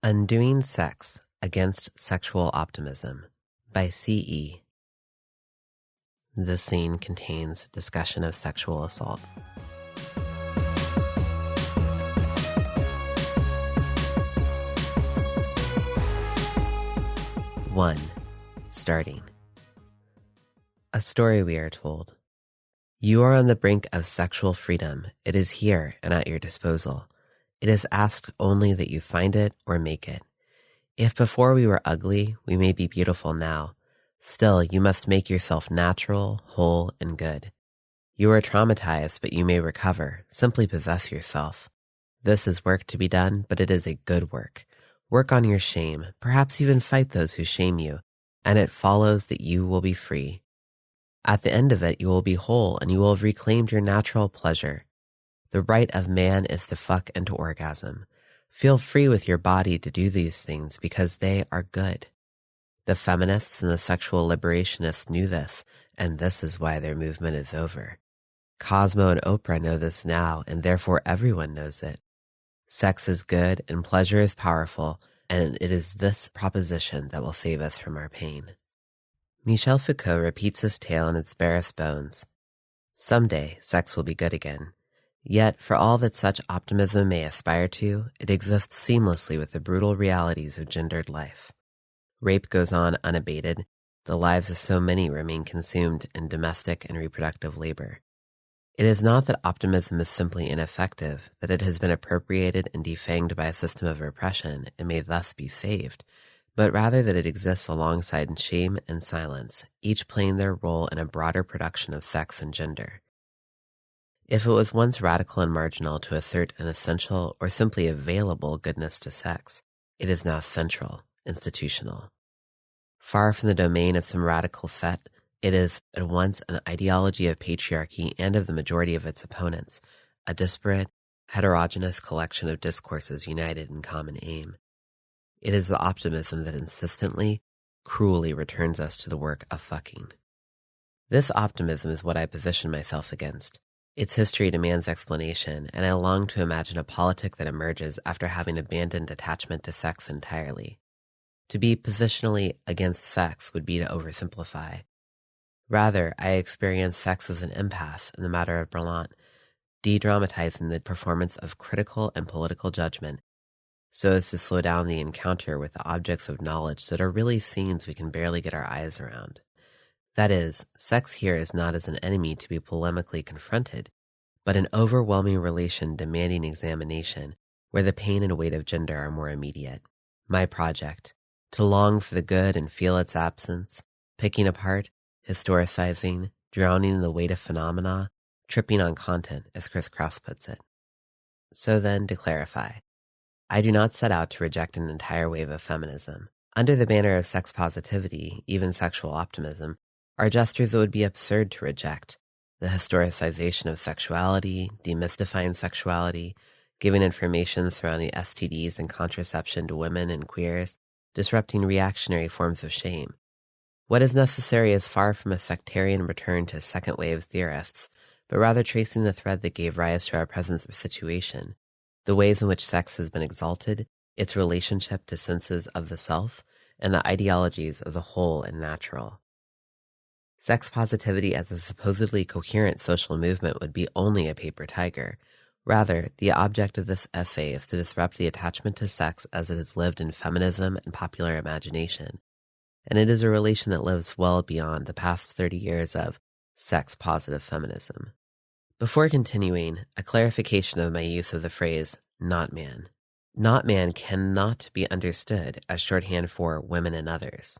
Undoing Sex Against Sexual Optimism by C.E. This scene contains discussion of sexual assault. One. Starting. A story we are told. You are on the brink of sexual freedom. It is here and at your disposal. It is asked only that you find it or make it. If before we were ugly, we may be beautiful now. Still, you must make yourself natural, whole, and good. You are traumatized, but you may recover. Simply possess yourself. This is work to be done, but it is a good work. Work on your shame, perhaps even fight those who shame you, and it follows that you will be free. At the end of it, you will be whole, and you will have reclaimed your natural pleasure. The right of man is to fuck and to orgasm. Feel free with your body to do these things because they are good. The feminists and the sexual liberationists knew this, and this is why their movement is over. Cosmo and Oprah know this now, and therefore everyone knows it. Sex is good and pleasure is powerful, and it is this proposition that will save us from our pain. Michel Foucault repeats his tale in its barest bones. Someday, sex will be good again. Yet, for all that such optimism may aspire to, it exists seamlessly with the brutal realities of gendered life. Rape goes on unabated. The lives of so many remain consumed in domestic and reproductive labor. It is not that optimism is simply ineffective, that it has been appropriated and defanged by a system of repression and may thus be saved, but rather that it exists alongside shame and silence, each playing their role in a broader production of sex and gender. If it was once radical and marginal to assert an essential or simply available goodness to sex, it is now central, institutional. Far from the domain of some radical set, it is at once an ideology of patriarchy and of the majority of its opponents, a disparate, heterogeneous collection of discourses united in common aim. It is the optimism that insistently, cruelly returns us to the work of fucking. This optimism is what I position myself against. Its history demands explanation, and I long to imagine a politic that emerges after having abandoned attachment to sex entirely. To be positionally against sex would be to oversimplify. Rather, I experience sex as an impasse in the matter of Berlant, de-dramatizing the performance of critical and political judgment, so as to slow down the encounter with the objects of knowledge that are really scenes we can barely get our eyes around. That is, sex here is not as an enemy to be polemically confronted, but an overwhelming relation demanding examination, where the pain and weight of gender are more immediate. My project, to long for the good and feel its absence, picking apart, historicizing, drowning in the weight of phenomena, tripping on content, as Chris Kraus puts it. So then, to clarify, I do not set out to reject an entire wave of feminism. Under the banner of sex positivity, even sexual optimism, are gestures that would be absurd to reject. The historicization of sexuality, demystifying sexuality, giving information surrounding STDs and contraception to women and queers, disrupting reactionary forms of shame. What is necessary is far from a sectarian return to second-wave theorists, but rather tracing the thread that gave rise to our present situation, the ways in which sex has been exalted, its relationship to senses of the self, and the ideologies of the whole and natural. Sex positivity as a supposedly coherent social movement would be only a paper tiger. Rather, the object of this essay is to disrupt the attachment to sex as it is lived in feminism and popular imagination, and it is a relation that lives well beyond the past 30 years of sex-positive feminism. Before continuing, a clarification of my use of the phrase, not man. Not man cannot be understood as shorthand for women and others.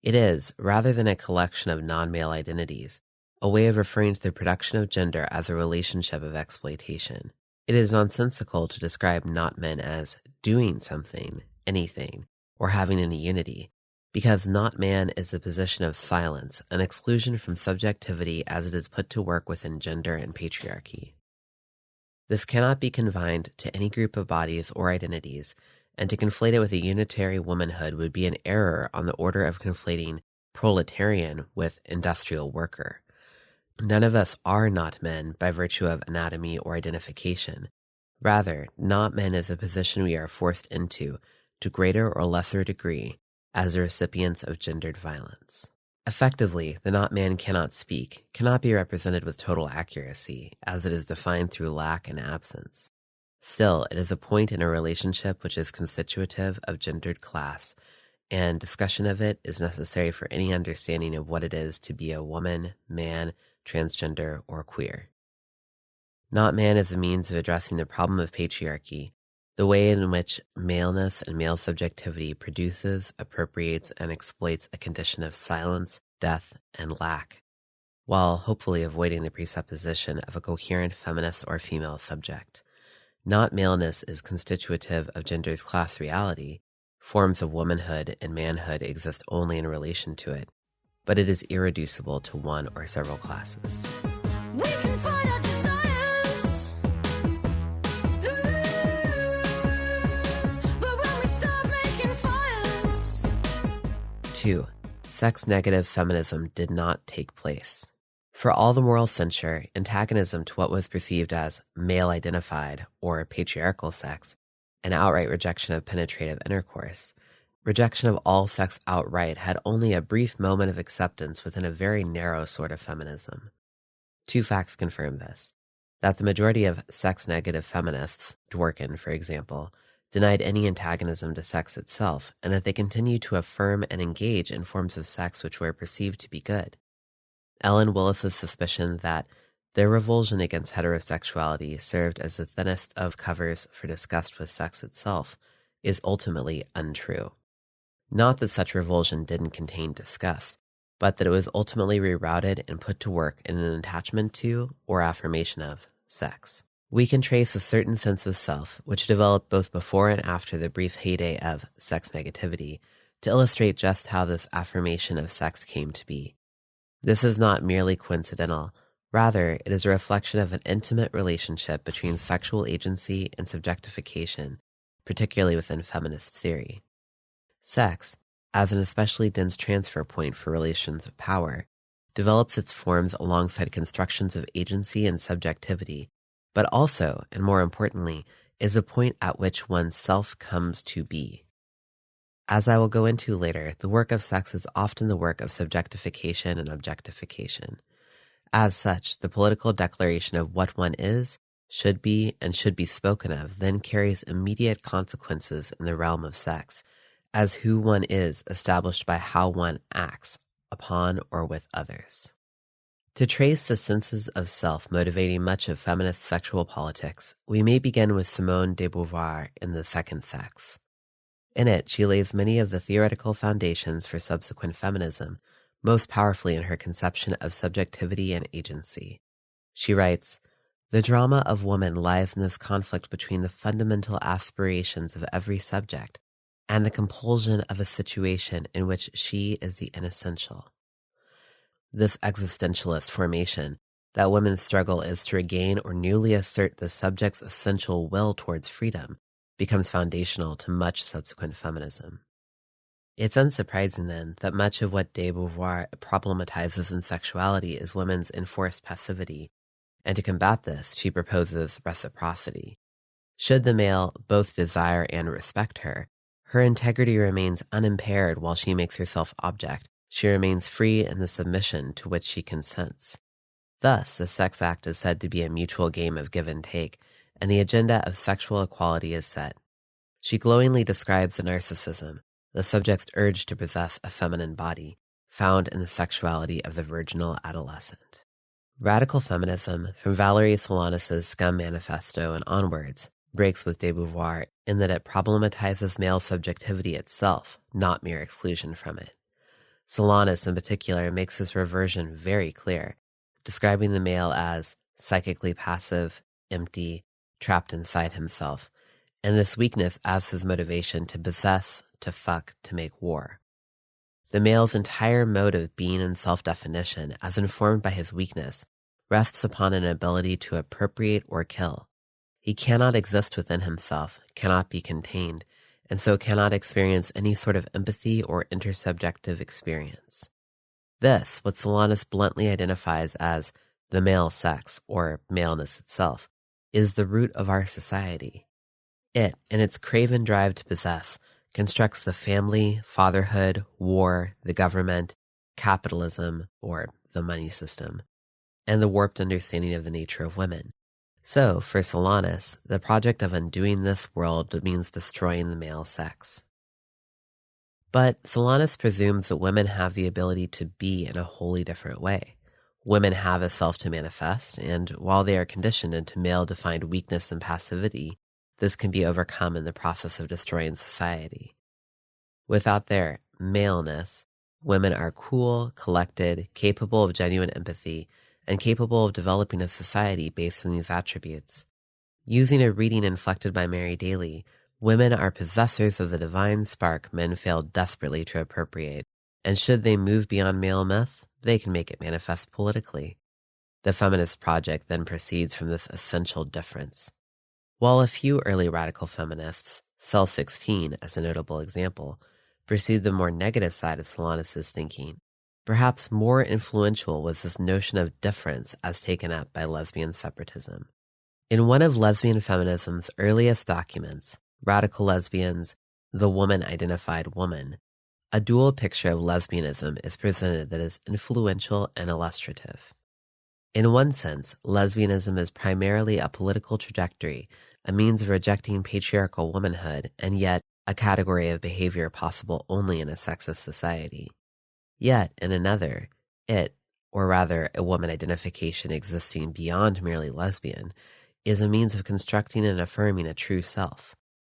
It is, rather than a collection of non-male identities, a way of referring to the production of gender as a relationship of exploitation. It is nonsensical to describe not men as doing something, anything, or having any unity, because not man is a position of silence, an exclusion from subjectivity as it is put to work within gender and patriarchy. This cannot be confined to any group of bodies or identities, and to conflate it with a unitary womanhood would be an error on the order of conflating proletarian with industrial worker. None of us are not men by virtue of anatomy or identification. Rather, not men is a position we are forced into to greater or lesser degree as the recipients of gendered violence. Effectively, the not man cannot speak cannot be represented with total accuracy, as it is defined through lack and absence. Still, it is a point in a relationship which is constitutive of gendered class, and discussion of it is necessary for any understanding of what it is to be a woman, man, transgender, or queer. Not man is a means of addressing the problem of patriarchy, the way in which maleness and male subjectivity produces, appropriates, and exploits a condition of silence, death, and lack, while hopefully avoiding the presupposition of a coherent feminist or female subject. Not maleness is constitutive of gender's class reality. Forms of womanhood and manhood exist only in relation to it, but it is irreducible to one or several classes. We can find our desires. But when we stop making fires. 2. Sex-negative feminism did not take place. For all the moral censure, antagonism to what was perceived as male-identified or patriarchal sex, and outright rejection of penetrative intercourse, rejection of all sex outright had only a brief moment of acceptance within a very narrow sort of feminism. 2 facts confirm this: that the majority of sex-negative feminists, Dworkin, for example, denied any antagonism to sex itself, and that they continued to affirm and engage in forms of sex which were perceived to be good. Ellen Willis's suspicion that their revulsion against heterosexuality served as the thinnest of covers for disgust with sex itself is ultimately untrue. Not that such revulsion didn't contain disgust, but that it was ultimately rerouted and put to work in an attachment to, or affirmation of, sex. We can trace a certain sense of self, which developed both before and after the brief heyday of sex negativity, to illustrate just how this affirmation of sex came to be. This is not merely coincidental. Rather, it is a reflection of an intimate relationship between sexual agency and subjectification, particularly within feminist theory. Sex, as an especially dense transfer point for relations of power, develops its forms alongside constructions of agency and subjectivity, but also, and more importantly, is a point at which one's self comes to be. As I will go into later, the work of sex is often the work of subjectification and objectification. As such, the political declaration of what one is, should be, and should be spoken of then carries immediate consequences in the realm of sex, as who one is established by how one acts upon or with others. To trace the senses of self motivating much of feminist sexual politics, we may begin with Simone De Beauvoir in The Second Sex. In it, she lays many of the theoretical foundations for subsequent feminism, most powerfully in her conception of subjectivity and agency. She writes, "The drama of woman lies in this conflict between the fundamental aspirations of every subject and the compulsion of a situation in which she is the inessential. This existentialist formation, that women's struggle is to regain or newly assert the subject's essential will towards freedom, becomes foundational to much subsequent feminism." It's unsurprising, then, that much of what De Beauvoir problematizes in sexuality is women's enforced passivity, and to combat this, she proposes reciprocity. Should the male both desire and respect her, her integrity remains unimpaired while she makes herself object. She remains free in the submission to which she consents. Thus, the sex act is said to be a mutual game of give and take, and the agenda of sexual equality is set. She glowingly describes the narcissism, the subject's urge to possess a feminine body, found in the sexuality of the virginal adolescent. Radical feminism, from Valerie Solanas' Scum Manifesto and onwards, breaks with De Beauvoir in that it problematizes male subjectivity itself, not mere exclusion from it. Solanas, in particular, makes this reversion very clear, describing the male as psychically passive, empty, trapped inside himself, and this weakness as his motivation to possess, to fuck, to make war. The male's entire mode of being and self-definition, as informed by his weakness, rests upon an ability to appropriate or kill. He cannot exist within himself, cannot be contained, and so cannot experience any sort of empathy or intersubjective experience. This, what Solanas bluntly identifies as the male sex, or maleness itself, is the root of our society. It, in its craven drive to possess, constructs the family, fatherhood, war, the government, capitalism, or the money system, and the warped understanding of the nature of women. So, for Solanus, the project of undoing this world means destroying the male sex. But Solanus presumes that women have the ability to be in a wholly different way. Women have a self to manifest, and while they are conditioned into male-defined weakness and passivity, this can be overcome in the process of destroying society. Without their maleness, women are cool, collected, capable of genuine empathy, and capable of developing a society based on these attributes. Using a reading inflected by Mary Daly, women are possessors of the divine spark men fail desperately to appropriate, and should they move beyond male myth, they can make it manifest politically. The feminist project then proceeds from this essential difference. While a few early radical feminists, Cell 16 as a notable example, pursued the more negative side of Solanus' thinking, perhaps more influential was this notion of difference as taken up by lesbian separatism. In one of lesbian feminism's earliest documents, Radical Lesbians, The Woman-Identified Woman, a dual picture of lesbianism is presented that is influential and illustrative. In one sense, lesbianism is primarily a political trajectory, a means of rejecting patriarchal womanhood, and yet a category of behavior possible only in a sexist society. Yet, in another, it, or rather a woman identification existing beyond merely lesbian, is a means of constructing and affirming a true self.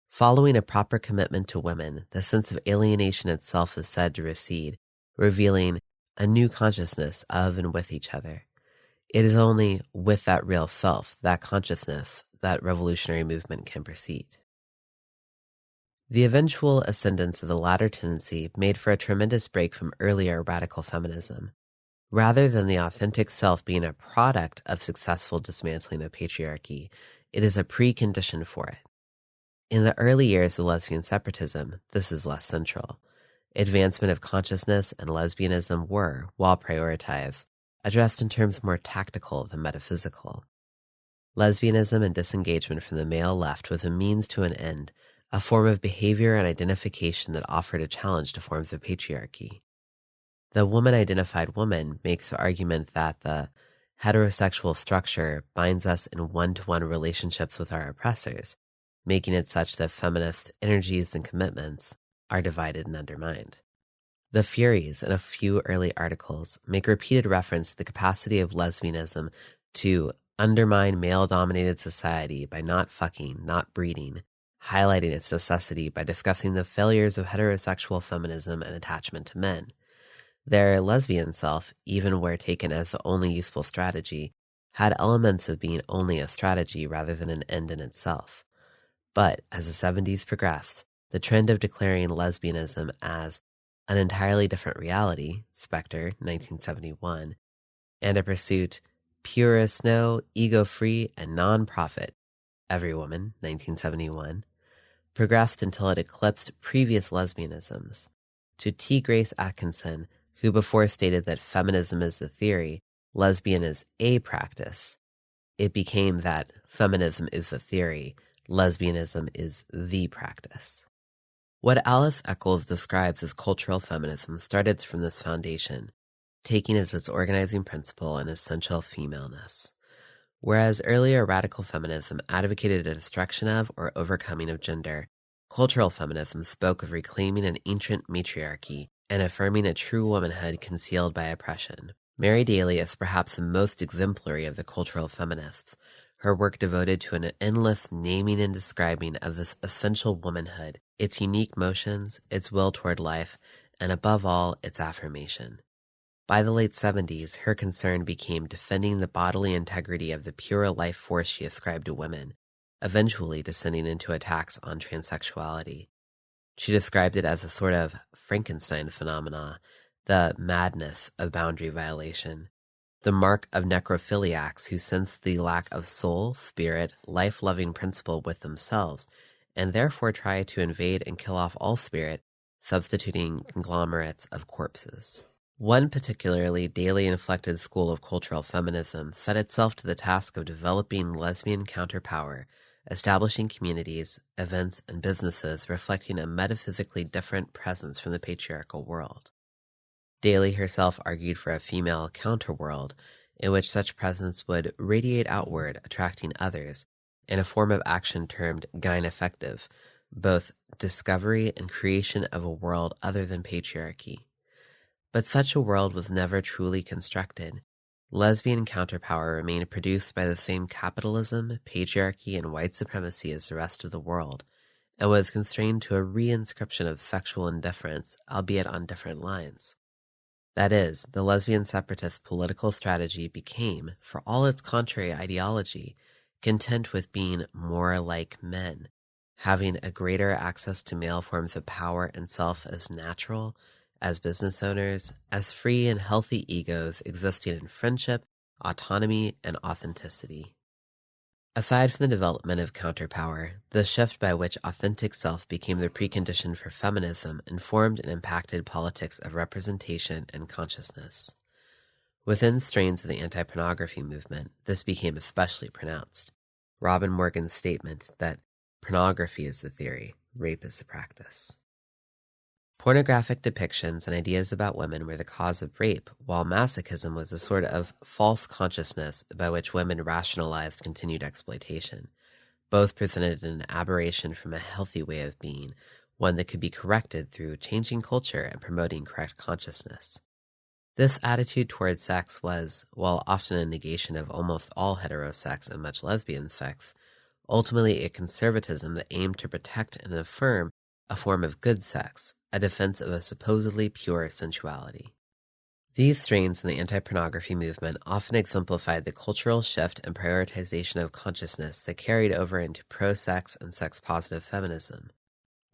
Following a proper commitment to women, the sense of alienation itself is said to recede, revealing a new consciousness of and with each other. It is only with that real self, that consciousness, that revolutionary movement can proceed. The eventual ascendance of the latter tendency made for a tremendous break from earlier radical feminism. Rather than the authentic self being a product of successful dismantling of patriarchy, it is a precondition for it. In the early years of lesbian separatism, this is less central. Advancement of consciousness and lesbianism were, while prioritized, addressed in terms more tactical than metaphysical. Lesbianism and disengagement from the male left was a means to an end, a form of behavior and identification that offered a challenge to forms of patriarchy. The woman-identified woman makes the argument that the heterosexual structure binds us in one-to-one relationships with our oppressors, making it such that feminist energies and commitments are divided and undermined. The Furies, in a few early articles, make repeated reference to the capacity of lesbianism to undermine male-dominated society by not fucking, not breeding, highlighting its necessity by discussing the failures of heterosexual feminism and attachment to men. Their lesbian self, even where taken as the only useful strategy, had elements of being only a strategy rather than an end in itself. But as the 70s progressed, the trend of declaring lesbianism as an entirely different reality, Spectre, 1971, and a pursuit pure as snow, ego-free, and non-profit, Every Woman, 1971, progressed until it eclipsed previous lesbianisms. To T. Grace Atkinson, who before stated that feminism is the theory, lesbian is a practice, it became that feminism is the theory, lesbianism is the practice. What Alice Eccles describes as cultural feminism started from this foundation, taking as its organizing principle an essential femaleness. Whereas earlier radical feminism advocated a destruction of or overcoming of gender, cultural feminism spoke of reclaiming an ancient matriarchy and affirming a true womanhood concealed by oppression. Mary Daly is perhaps the most exemplary of the cultural feminists, her work devoted to an endless naming and describing of this essential womanhood, its unique motions, its will toward life, and above all, its affirmation. By the late 70s, her concern became defending the bodily integrity of the pure life force she ascribed to women, eventually descending into attacks on transsexuality. She described it as a sort of Frankenstein phenomena, the madness of boundary violation, the mark of necrophiliacs who sense the lack of soul, spirit, life-loving principle with themselves, and therefore try to invade and kill off all spirit, substituting conglomerates of corpses. One particularly Daly-inflected school of cultural feminism set itself to the task of developing lesbian counterpower establishing communities, events, and businesses reflecting a metaphysically different presence from the patriarchal world. Daly herself argued for a female counterworld in which such presence would radiate outward, attracting others, in a form of action termed gynaffective, both discovery and creation of a world other than patriarchy. But such a world was never truly constructed. Lesbian counterpower remained produced by the same capitalism, patriarchy, and white supremacy as the rest of the world, and was constrained to a reinscription of sexual indifference, albeit on different lines. That is, the lesbian separatist political strategy became, for all its contrary ideology, content with being more like men, having a greater access to male forms of power and self as natural, as business owners, as free and healthy egos existing in friendship, autonomy, and authenticity. Aside from the development of counterpower, the shift by which authentic self became the precondition for feminism informed and impacted politics of representation and consciousness. Within strains of the anti-pornography movement, this became especially pronounced. Robin Morgan's statement that pornography is the theory, rape is the practice. Pornographic depictions and ideas about women were the cause of rape, while masochism was a sort of false consciousness by which women rationalized continued exploitation. Both presented an aberration from a healthy way of being, one that could be corrected through changing culture and promoting correct consciousness. This attitude towards sex was, while often a negation of almost all heterosex and much lesbian sex, ultimately a conservatism that aimed to protect and affirm a form of good sex, a defense of a supposedly pure sensuality. These strains in the anti-pornography movement often exemplified the cultural shift and prioritization of consciousness that carried over into pro-sex and sex-positive feminism.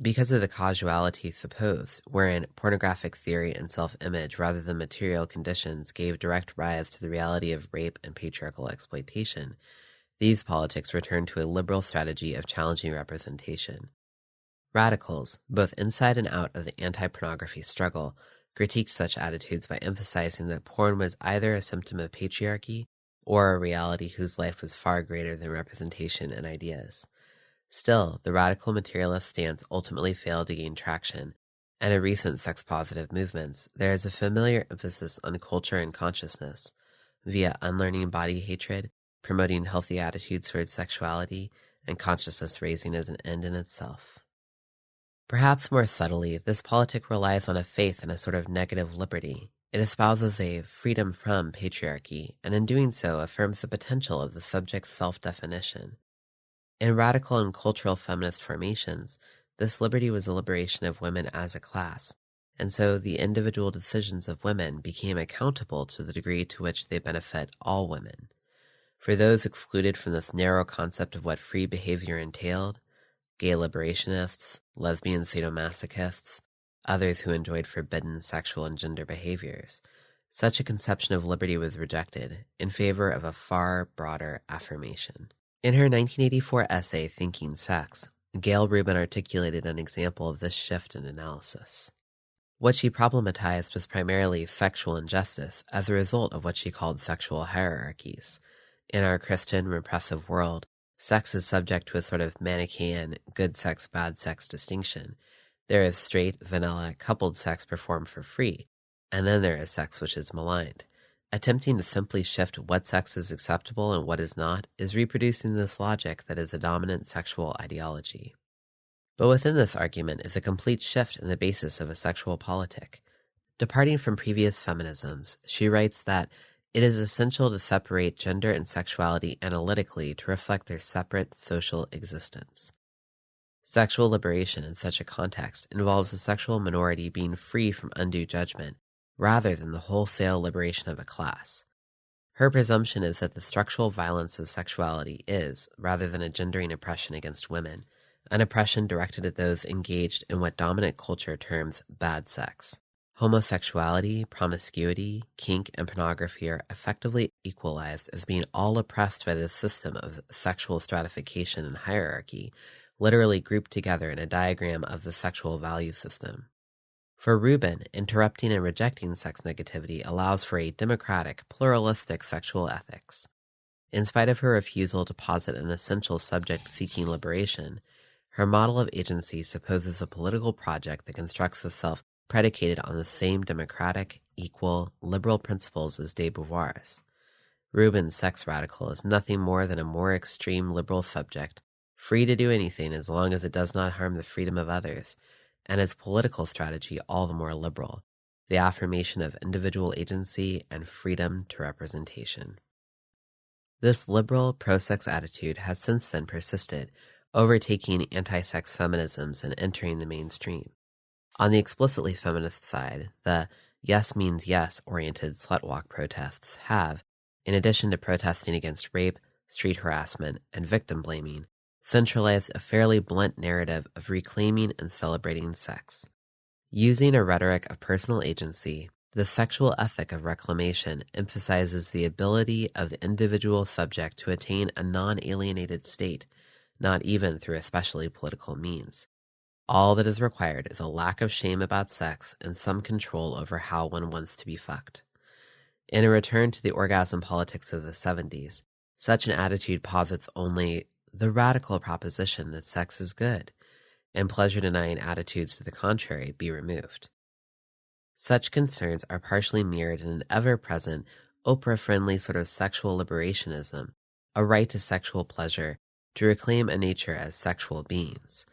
Because of the causality supposed, wherein pornographic theory and self-image rather than material conditions gave direct rise to the reality of rape and patriarchal exploitation, these politics returned to a liberal strategy of challenging representation. Radicals, both inside and out of the anti-pornography struggle, critiqued such attitudes by emphasizing that porn was either a symptom of patriarchy or a reality whose life was far greater than representation and ideas. Still, the radical materialist stance ultimately failed to gain traction, and in recent sex-positive movements, there is a familiar emphasis on culture and consciousness, via unlearning body hatred, promoting healthy attitudes towards sexuality, and consciousness raising as an end in itself. Perhaps more subtly, this politic relies on a faith in a sort of negative liberty. It espouses a freedom from patriarchy, and in doing so affirms the potential of the subject's self-definition. In radical and cultural feminist formations, this liberty was a liberation of women as a class, and so the individual decisions of women became accountable to the degree to which they benefit all women. For those excluded from this narrow concept of what free behavior entailed, gay liberationists, lesbian sadomasochists, others who enjoyed forbidden sexual and gender behaviors, such a conception of liberty was rejected in favor of a far broader affirmation. In her 1984 essay, Thinking Sex, Gail Rubin articulated an example of this shift in analysis. What she problematized was primarily sexual injustice as a result of what she called sexual hierarchies. In our Christian repressive world, sex is subject to a sort of Manichaean good sex, bad sex distinction. There is straight, vanilla, coupled sex performed for free, and then there is sex which is maligned. Attempting to simply shift what sex is acceptable and what is not is reproducing this logic that is a dominant sexual ideology. But within this argument is a complete shift in the basis of a sexual politic. Departing from previous feminisms, she writes that it is essential to separate gender and sexuality analytically to reflect their separate social existence. Sexual liberation in such a context involves the sexual minority being free from undue judgment, rather than the wholesale liberation of a class. Her presumption is that the structural violence of sexuality is, rather than a gendering oppression against women, an oppression directed at those engaged in what dominant culture terms bad sex. Homosexuality, promiscuity, kink, and pornography are effectively equalized as being all oppressed by this system of sexual stratification and hierarchy, literally grouped together in a diagram of the sexual value system. For Rubin, interrupting and rejecting sex negativity allows for a democratic, pluralistic sexual ethics. In spite of her refusal to posit an essential subject seeking liberation, her model of agency supposes a political project that constructs itself predicated on the same democratic, equal, liberal principles as De Beauvoir's. Rubin's sex radical is nothing more than a more extreme liberal subject, free to do anything as long as it does not harm the freedom of others, and its political strategy all the more liberal, the affirmation of individual agency and freedom to representation. This liberal pro-sex attitude has since then persisted, overtaking anti-sex feminisms and entering the mainstream. On the explicitly feminist side, the yes means yes oriented slutwalk protests have, in addition to protesting against rape, street harassment, and victim blaming, centralized a fairly blunt narrative of reclaiming and celebrating sex. Using a rhetoric of personal agency, the sexual ethic of reclamation emphasizes the ability of the individual subject to attain a non-alienated state, not even through especially political means. All that is required is a lack of shame about sex and some control over how one wants to be fucked. In a return to the orgasm politics of the 70s, such an attitude posits only the radical proposition that sex is good, and pleasure-denying attitudes to the contrary be removed. Such concerns are partially mirrored in an ever-present, Oprah-friendly sort of sexual liberationism, a right to sexual pleasure, to reclaim a nature as sexual beings.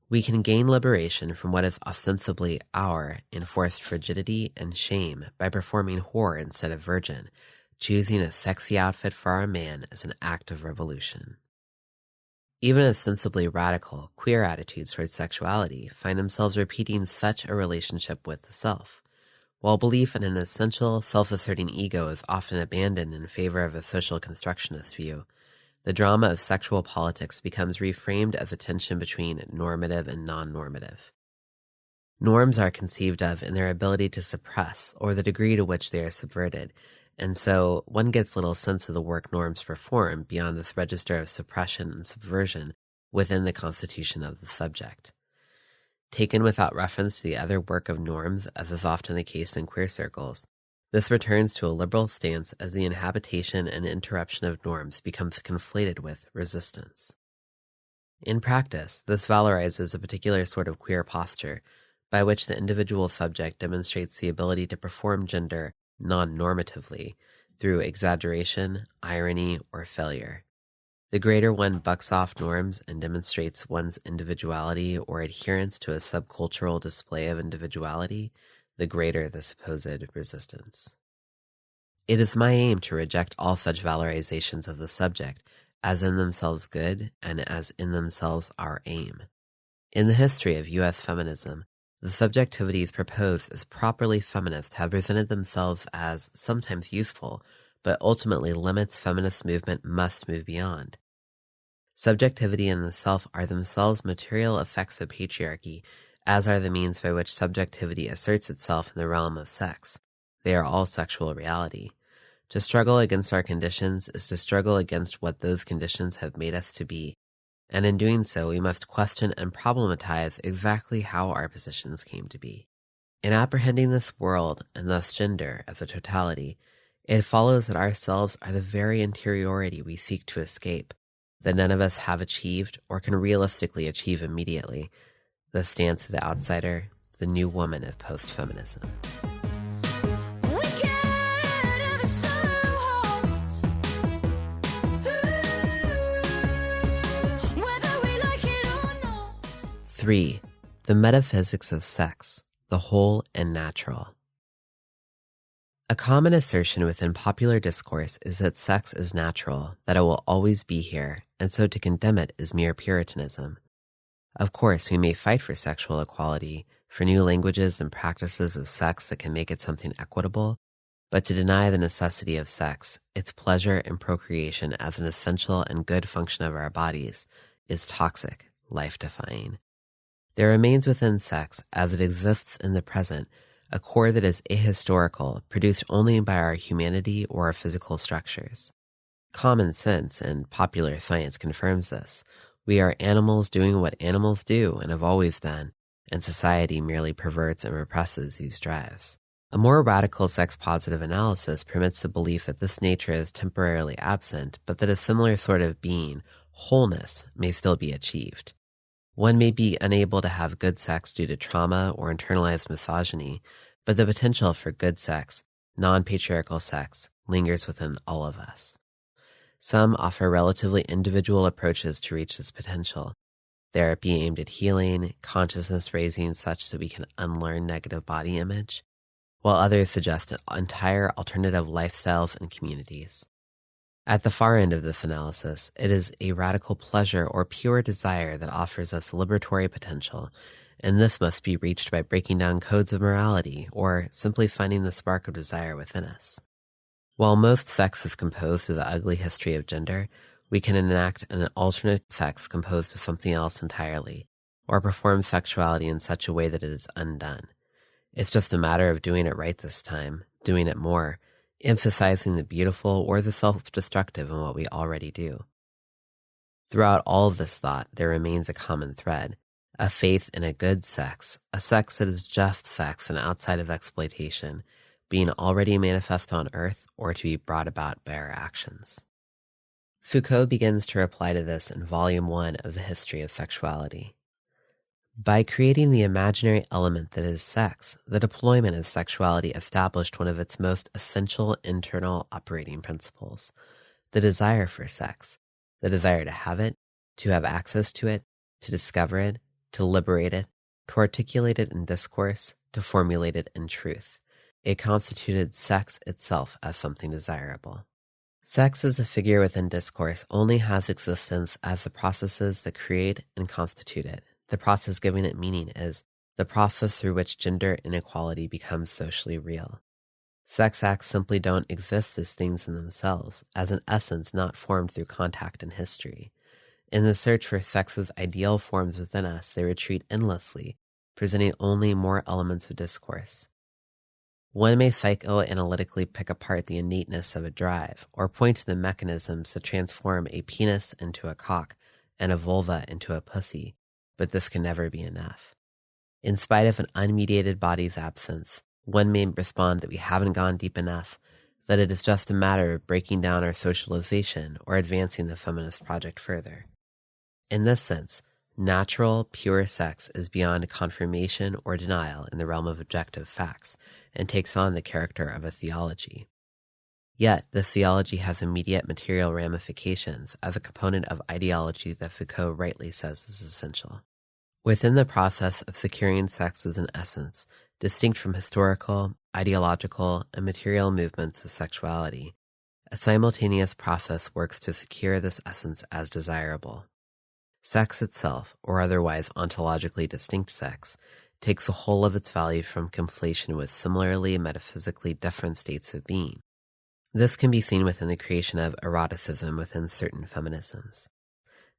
We can gain liberation from what is ostensibly our enforced frigidity and shame by performing whore instead of virgin, choosing a sexy outfit for our man as an act of revolution. Even ostensibly radical, queer attitudes towards sexuality find themselves repeating such a relationship with the self. While belief in an essential, self-asserting ego is often abandoned in favor of a social constructionist view, the drama of sexual politics becomes reframed as a tension between normative and non-normative. Norms are conceived of in their ability to suppress or the degree to which they are subverted, and so one gets little sense of the work norms perform beyond this register of suppression and subversion within the constitution of the subject. Taken without reference to the other work of norms, as is often the case in queer circles, this returns to a liberal stance as the inhabitation and interruption of norms becomes conflated with resistance. In practice, this valorizes a particular sort of queer posture by which the individual subject demonstrates the ability to perform gender non-normatively through exaggeration, irony, or failure. The greater one bucks off norms and demonstrates one's individuality or adherence to a subcultural display of individuality, the greater the supposed resistance. It is my aim to reject all such valorizations of the subject as in themselves good and as in themselves our aim. In the history of U.S. feminism, the subjectivities proposed as properly feminist have presented themselves as sometimes useful, but ultimately limits feminist movement must move beyond. Subjectivity and the self are themselves material effects of patriarchy, as are the means by which subjectivity asserts itself in the realm of sex. They are all sexual reality. To struggle against our conditions is to struggle against what those conditions have made us to be, and in doing so we must question and problematize exactly how our positions came to be. In apprehending this world, and thus gender, as a totality, it follows that ourselves are the very interiority we seek to escape, that none of us have achieved or can realistically achieve immediately, the stance of the outsider, the new woman of post-feminism. We get ever so hot. Whether we like it or not. 3. The metaphysics of sex, the whole and natural. A common assertion within popular discourse is that sex is natural, that it will always be here, and so to condemn it is mere puritanism. Of course, we may fight for sexual equality, for new languages and practices of sex that can make it something equitable, but to deny the necessity of sex, its pleasure and procreation as an essential and good function of our bodies, is toxic, life-defying. There remains within sex, as it exists in the present, a core that is ahistorical, produced only by our humanity or our physical structures. Common sense and popular science confirms this. We are animals doing what animals do and have always done, and society merely perverts and represses these drives. A more radical sex-positive analysis permits the belief that this nature is temporarily absent, but that a similar sort of being, wholeness, may still be achieved. One may be unable to have good sex due to trauma or internalized misogyny, but the potential for good sex, non-patriarchal sex, lingers within all of us. Some offer relatively individual approaches to reach this potential. Therapy aimed at healing, consciousness raising such that we can unlearn negative body image, while others suggest entire alternative lifestyles and communities. At the far end of this analysis, it is a radical pleasure or pure desire that offers us liberatory potential, and this must be reached by breaking down codes of morality or simply finding the spark of desire within us. While most sex is composed of the ugly history of gender, we can enact an alternate sex composed of something else entirely, or perform sexuality in such a way that it is undone. It's just a matter of doing it right this time, doing it more, emphasizing the beautiful or the self-destructive in what we already do. Throughout all of this thought, there remains a common thread, a faith in a good sex, a sex that is just sex and outside of exploitation, being already manifest on earth or to be brought about by our actions. Foucault begins to reply to this in Volume 1 of the History of Sexuality. By creating the imaginary element that is sex, the deployment of sexuality established one of its most essential internal operating principles, the desire for sex, the desire to have it, to have access to it, to discover it, to liberate it, to articulate it in discourse, to formulate it in truth. It constituted sex itself as something desirable. Sex as a figure within discourse only has existence as the processes that create and constitute it. The process giving it meaning is the process through which gender inequality becomes socially real. Sex acts simply don't exist as things in themselves, as an essence not formed through contact in history. In the search for sex's ideal forms within us, they retreat endlessly, presenting only more elements of discourse. One may psychoanalytically pick apart the innateness of a drive, or point to the mechanisms that transform a penis into a cock and a vulva into a pussy, but this can never be enough. In spite of an unmediated body's absence, one may respond that we haven't gone deep enough, that it is just a matter of breaking down our socialization or advancing the feminist project further. In this sense, natural, pure sex is beyond confirmation or denial in the realm of objective facts, and takes on the character of a theology. Yet, this theology has immediate material ramifications as a component of ideology that Foucault rightly says is essential. Within the process of securing sex as an essence, distinct from historical, ideological, and material movements of sexuality, a simultaneous process works to secure this essence as desirable. Sex itself, or otherwise ontologically distinct sex, takes the whole of its value from conflation with similarly metaphysically different states of being. This can be seen within the creation of eroticism within certain feminisms.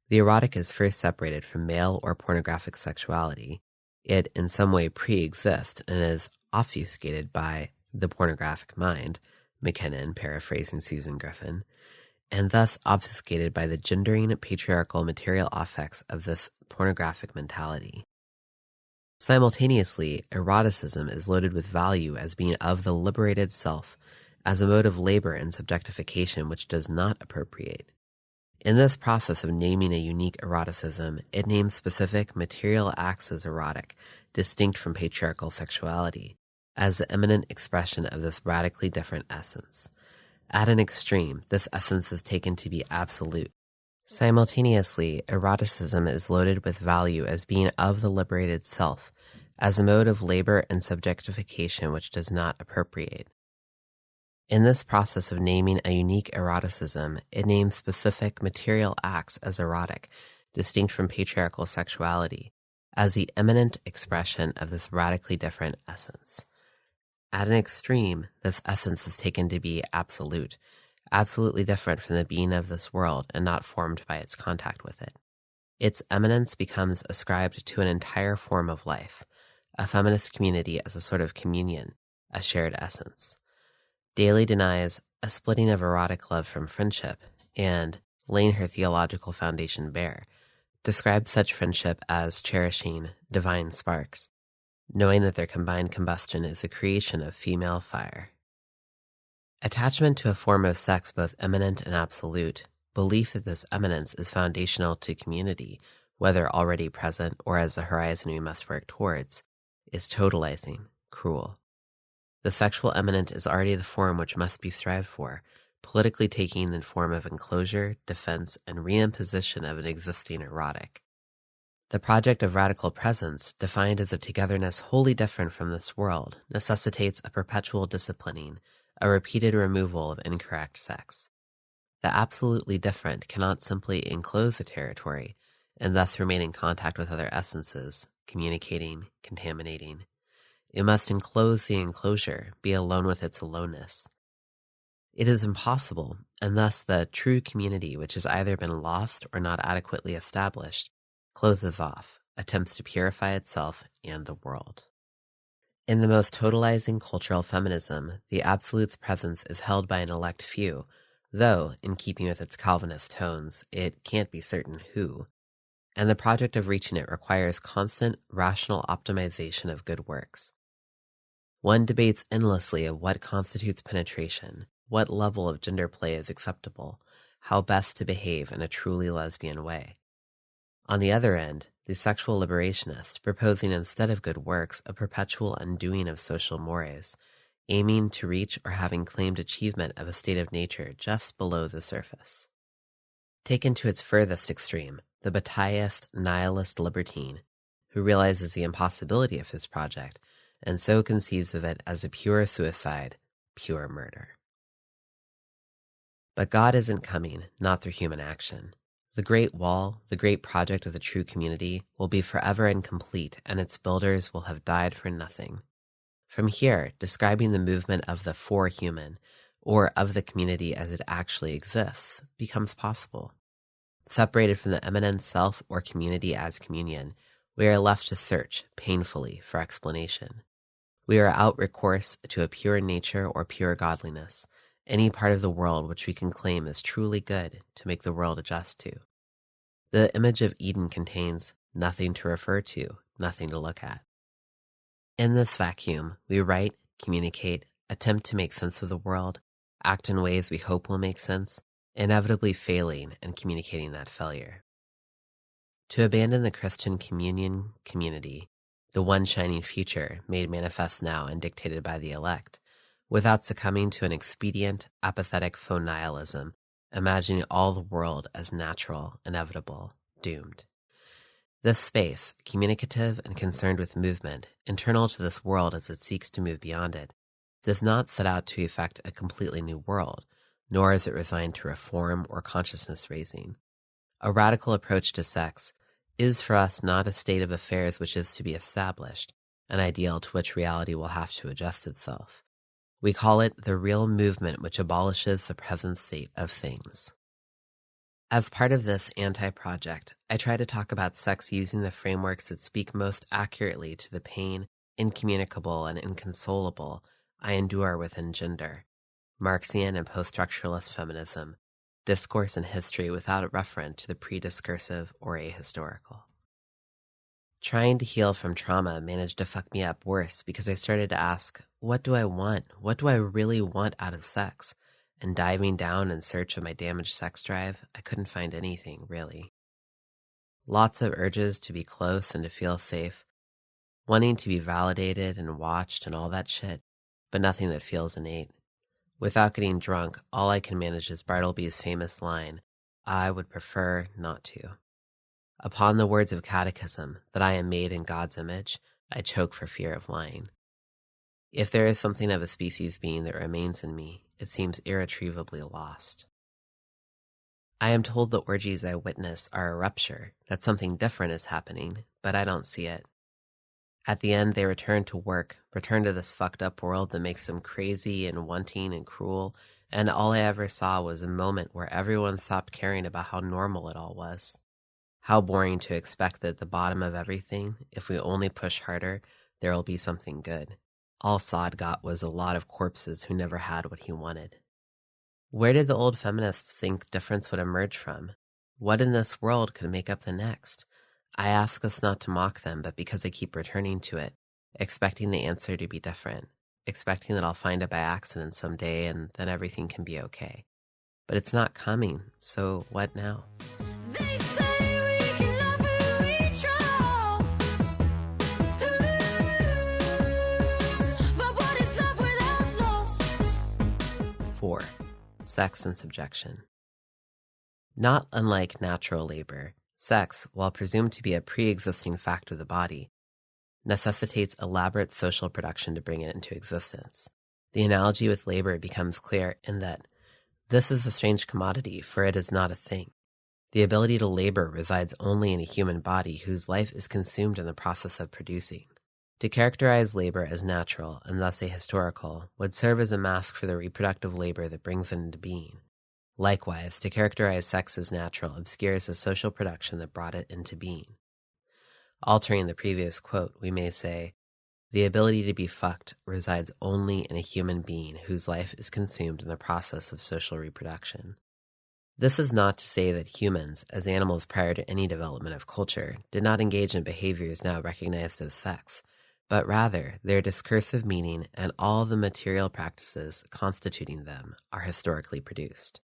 The erotic is first separated from male or pornographic sexuality. It in some way pre-exists and is obfuscated by the pornographic mind, McKinnon paraphrasing Susan Griffin, and thus obfuscated by the gendering patriarchal material affects of this pornographic mentality. Simultaneously, eroticism is loaded with value as being of the liberated self, as a mode of labor and subjectification which does not appropriate. In this process of naming a unique eroticism, it names specific material acts as erotic, distinct from patriarchal sexuality, as the eminent expression of this radically different essence. At an extreme, this essence is taken to be absolute. Simultaneously, eroticism is loaded with value as being of the liberated self, as a mode of labor and subjectification which does not appropriate. In this process of naming a unique eroticism, it names specific material acts as erotic, distinct from patriarchal sexuality, as the eminent expression of this radically different essence. At an extreme, this essence is taken to be absolute, absolutely different from the being of this world and not formed by its contact with it. Its eminence becomes ascribed to an entire form of life, a feminist community as a sort of communion, a shared essence. Daly denies a splitting of erotic love from friendship and, laying her theological foundation bare, describes such friendship as cherishing divine sparks, knowing that their combined combustion is the creation of female fire. Attachment to a form of sex both immanent and absolute, belief that this eminence is foundational to community, whether already present or as a horizon we must work towards, is totalizing, cruel. The sexual eminent is already the form which must be strived for, politically taking the form of enclosure, defense, and reimposition of an existing erotic. The project of radical presence, defined as a togetherness wholly different from this world, necessitates a perpetual disciplining, a repeated removal of incorrect sex. The absolutely different cannot simply enclose the territory, and thus remain in contact with other essences, communicating, contaminating. It must enclose the enclosure, be alone with its aloneness. It is impossible, and thus the true community, which has either been lost or not adequately established, closes off, attempts to purify itself and the world. In the most totalizing cultural feminism, the absolute's presence is held by an elect few, though, in keeping with its Calvinist tones, it can't be certain who, and the project of reaching it requires constant, rational optimization of good works. One debates endlessly of what constitutes penetration, what level of gender play is acceptable, how best to behave in a truly lesbian way. On the other end, the sexual liberationist, proposing instead of good works a perpetual undoing of social mores, aiming to reach or having claimed achievement of a state of nature just below the surface. Taken to its furthest extreme, the Bataillist nihilist libertine, who realizes the impossibility of his project, and so conceives of it as a pure suicide, pure murder. But God isn't coming, not through human action. The Great Wall, the great project of the true community, will be forever incomplete, and its builders will have died for nothing. From here, describing the movement of the for-human, or of the community as it actually exists, becomes possible. Separated from the immanent self or community as communion, we are left to search, painfully, for explanation. We are out recourse to a pure nature or pure godliness, any part of the world which we can claim as truly good to make the world adjust to. The image of Eden contains nothing to refer to, nothing to look at. In this vacuum, we write, communicate, attempt to make sense of the world, act in ways we hope will make sense, inevitably failing and communicating that failure. To abandon the Christian communion community, the one shining future made manifest now and dictated by the elect, without succumbing to an expedient, apathetic faux nihilism, imagining all the world as natural, inevitable, doomed. This space, communicative and concerned with movement, internal to this world as it seeks to move beyond it, does not set out to effect a completely new world, nor is it resigned to reform or consciousness raising. A radical approach to sex is for us not a state of affairs which is to be established, an ideal to which reality will have to adjust itself. We call it the real movement which abolishes the present state of things. As part of this anti-project, I try to talk about sex using the frameworks that speak most accurately to the pain, incommunicable and inconsolable, I endure within gender, Marxian and post-structuralist feminism, discourse and history without a reference to the pre-discursive or ahistorical. Trying to heal from trauma managed to fuck me up worse because I started to ask, what do I want? What do I really want out of sex? And diving down in search of my damaged sex drive, I couldn't find anything, really. Lots of urges to be close and to feel safe, wanting to be validated and watched and all that shit, but nothing that feels innate. Without getting drunk, all I can manage is Bartleby's famous line, I would prefer not to. Upon the words of catechism, that I am made in God's image, I choke for fear of lying. If there is something of a species being that remains in me, it seems irretrievably lost. I am told the orgies I witness are a rupture, that something different is happening, but I don't see it. At the end, they return to work, return to this fucked up world that makes them crazy and wanting and cruel, and all I ever saw was a moment where everyone stopped caring about how normal it all was. How boring to expect that at the bottom of everything, if we only push harder, there will be something good. All Sod got was a lot of corpses who never had what he wanted. Where did the old feminists think difference would emerge from? What in this world could make up the next? I ask us not to mock them, but because I keep returning to it, expecting the answer to be different, expecting that I'll find it by accident someday and then everything can be okay. But it's not coming, so what now? They say we can love who we trust. But what is love without loss? 4. Sex and subjection. Not unlike natural labor, sex, while presumed to be a pre-existing fact of the body, necessitates elaborate social production to bring it into existence. The analogy with labor becomes clear in that this is a strange commodity, for it is not a thing. The ability to labor resides only in a human body whose life is consumed in the process of producing. To characterize labor as natural, and thus ahistorical, would serve as a mask for the reproductive labor that brings it into being. Likewise, to characterize sex as natural obscures the social production that brought it into being. Altering the previous quote, we may say, the ability to be fucked resides only in a human being whose life is consumed in the process of social reproduction. This is not to say that humans, as animals prior to any development of culture, did not engage in behaviors now recognized as sex, but rather their discursive meaning and all the material practices constituting them are historically produced.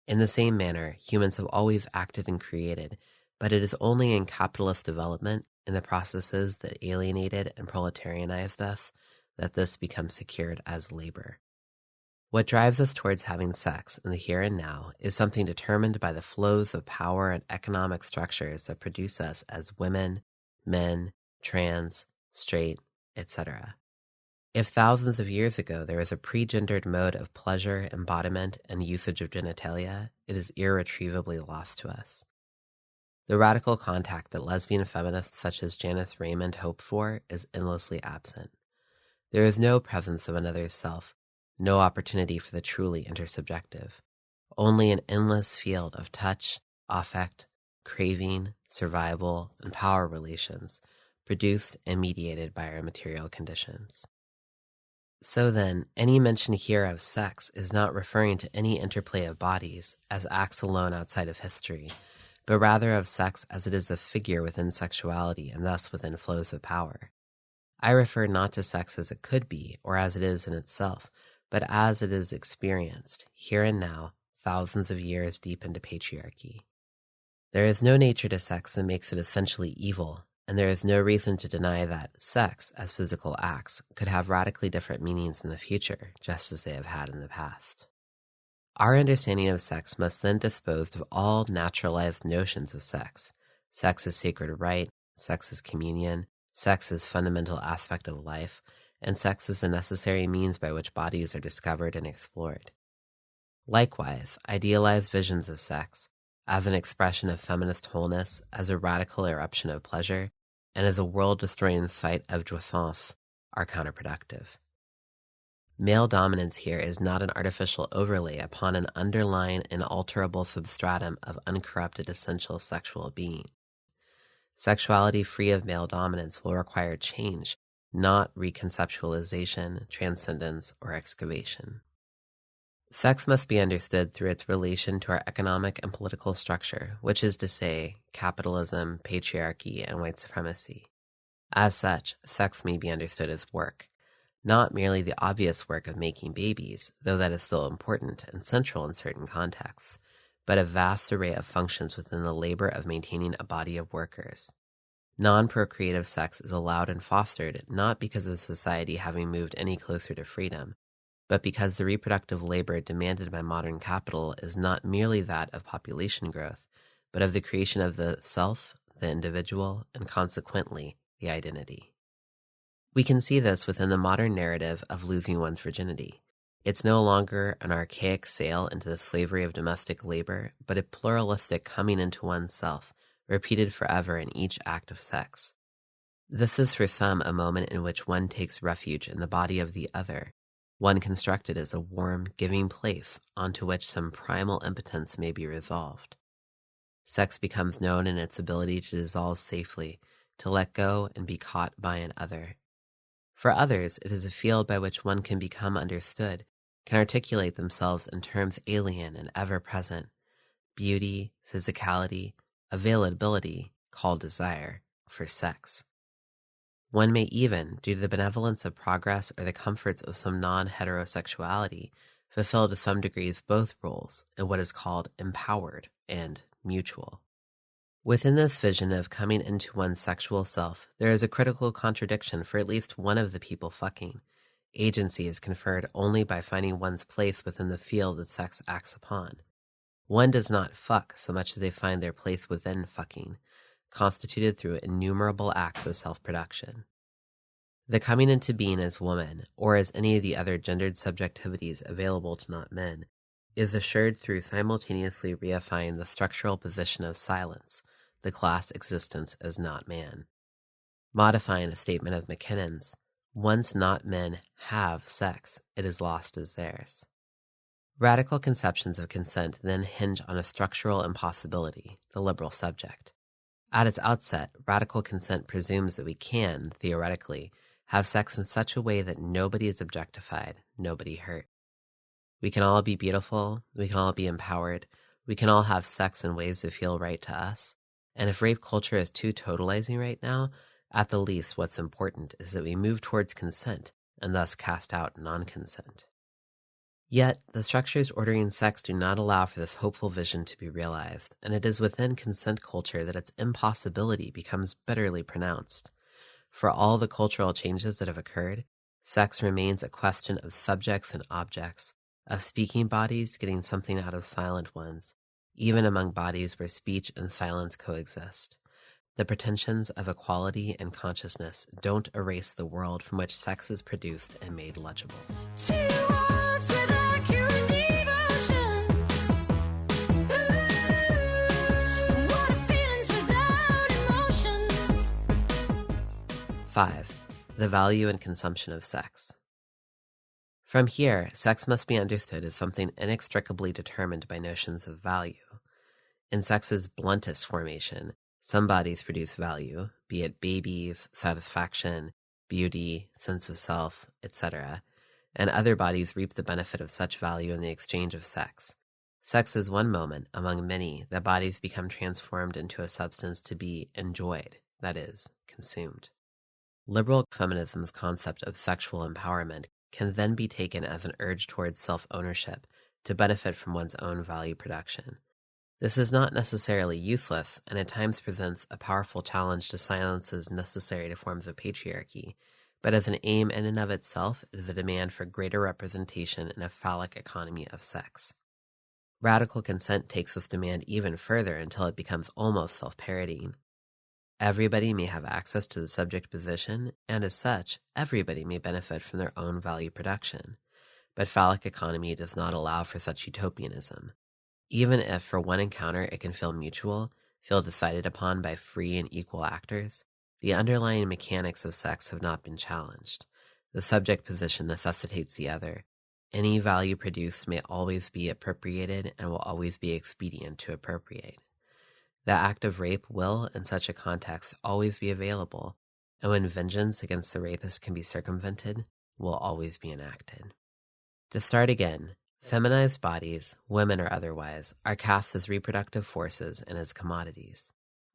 In the same manner, humans have always acted and created, but it is only in capitalist development, in the processes that alienated and proletarianized us, that this becomes secured as labor. What drives us towards having sex in the here and now is something determined by the flows of power and economic structures that produce us as women, men, trans, straight, etc. If thousands of years ago there was a pre-gendered mode of pleasure, embodiment, and usage of genitalia, it is irretrievably lost to us. The radical contact that lesbian feminists such as Janice Raymond hope for is endlessly absent. There is no presence of another's self, no opportunity for the truly intersubjective, only an endless field of touch, affect, craving, survival, and power relations, produced and mediated by our material conditions. So then, any mention here of sex is not referring to any interplay of bodies as acts alone outside of history, but rather of sex as it is a figure within sexuality and thus within flows of power. I refer not to sex as it could be or as it is in itself, but as it is experienced, here and now, thousands of years deep into patriarchy. There is no nature to sex that makes it essentially evil, and there is no reason to deny that sex, as physical acts, could have radically different meanings in the future, just as they have had in the past. Our understanding of sex must then dispose of all naturalized notions of sex. Sex as sacred right, sex as communion, sex as fundamental aspect of life, and sex as a necessary means by which bodies are discovered and explored. Likewise, idealized visions of sex, as an expression of feminist wholeness, as a radical eruption of pleasure, and as a world-destroying site of jouissance, are counterproductive. Male dominance here is not an artificial overlay upon an underlying inalterable substratum of uncorrupted essential sexual being. Sexuality free of male dominance will require change, not reconceptualization, transcendence, or excavation. Sex must be understood through its relation to our economic and political structure, which is to say, capitalism, patriarchy, and white supremacy. As such, sex may be understood as work, not merely the obvious work of making babies, though that is still important and central in certain contexts, but a vast array of functions within the labor of maintaining a body of workers. Non-procreative sex is allowed and fostered not because of society having moved any closer to freedom, but because the reproductive labor demanded by modern capital is not merely that of population growth, but of the creation of the self, the individual, and consequently, the identity. We can see this within the modern narrative of losing one's virginity. It's no longer an archaic sale into the slavery of domestic labor, but a pluralistic coming into oneself, repeated forever in each act of sex. This is for some a moment in which one takes refuge in the body of the other, one constructed as a warm, giving place onto which some primal impotence may be resolved. Sex becomes known in its ability to dissolve safely, to let go and be caught by an other. For others, it is a field by which one can become understood, can articulate themselves in terms alien and ever-present, beauty, physicality, availability, called desire, for sex. One may even, due to the benevolence of progress or the comforts of some non-heterosexuality, fulfill to some degrees both roles in what is called empowered and mutual. Within this vision of coming into one's sexual self, there is a critical contradiction for at least one of the people fucking. Agency is conferred only by finding one's place within the field that sex acts upon. One does not fuck so much as they find their place within fucking, constituted through innumerable acts of self-production. The coming into being as woman, or as any of the other gendered subjectivities available to not men, is assured through simultaneously reifying the structural position of silence, the class existence as not man. Modifying a statement of McKinnon's, once not men have sex, it is lost as theirs. Radical conceptions of consent then hinge on a structural impossibility, the liberal subject. At its outset, radical consent presumes that we can, theoretically, have sex in such a way that nobody is objectified, nobody hurt. We can all be beautiful, we can all be empowered, we can all have sex in ways that feel right to us, and if rape culture is too totalizing right now, at the least what's important is that we move towards consent and thus cast out non-consent. Yet, the structures ordering sex do not allow for this hopeful vision to be realized, and it is within consent culture that its impossibility becomes bitterly pronounced. For all the cultural changes that have occurred, sex remains a question of subjects and objects, of speaking bodies getting something out of silent ones, even among bodies where speech and silence coexist. The pretensions of equality and consciousness don't erase the world from which sex is produced and made legible. She was with accurate devotions. Ooh, what are feelings without emotions? 5. The value and consumption of sex. From here, sex must be understood as something inextricably determined by notions of value. In sex's bluntest formation, some bodies produce value, be it babies, satisfaction, beauty, sense of self, etc., and other bodies reap the benefit of such value in the exchange of sex. Sex is one moment among many that bodies become transformed into a substance to be enjoyed, that is, consumed. Liberal feminism's concept of sexual empowerment can then be taken as an urge towards self-ownership to benefit from one's own value production. This is not necessarily useless, and at times presents a powerful challenge to silences necessary to forms of patriarchy, but as an aim in and of itself, it is a demand for greater representation in a phallic economy of sex. Radical consent takes this demand even further until it becomes almost self-parodying. Everybody may have access to the subject position, and as such, everybody may benefit from their own value production. But phallic economy does not allow for such utopianism. Even if for one encounter it can feel mutual, feel decided upon by free and equal actors, the underlying mechanics of sex have not been challenged. The subject position necessitates the other. Any value produced may always be appropriated and will always be expedient to appropriate. The act of rape will, in such a context, always be available, and when vengeance against the rapist can be circumvented, will always be enacted. To start again, feminized bodies, women or otherwise, are cast as reproductive forces and as commodities.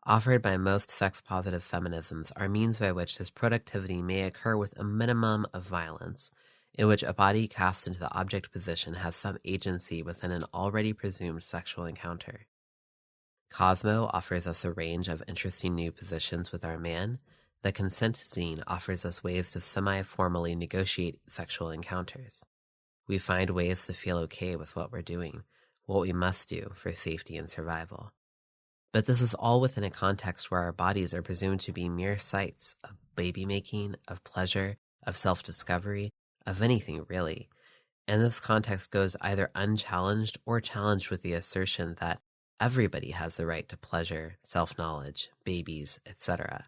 Offered by most sex-positive feminisms are means by which this productivity may occur with a minimum of violence, in which a body cast into the object position has some agency within an already presumed sexual encounter. Cosmo offers us a range of interesting new positions with our man. The consent zine offers us ways to semi-formally negotiate sexual encounters. We find ways to feel okay with what we're doing, what we must do for safety and survival. But this is all within a context where our bodies are presumed to be mere sites of baby-making, of pleasure, of self-discovery, of anything really. And this context goes either unchallenged or challenged with the assertion that everybody has the right to pleasure, self-knowledge, babies, etc.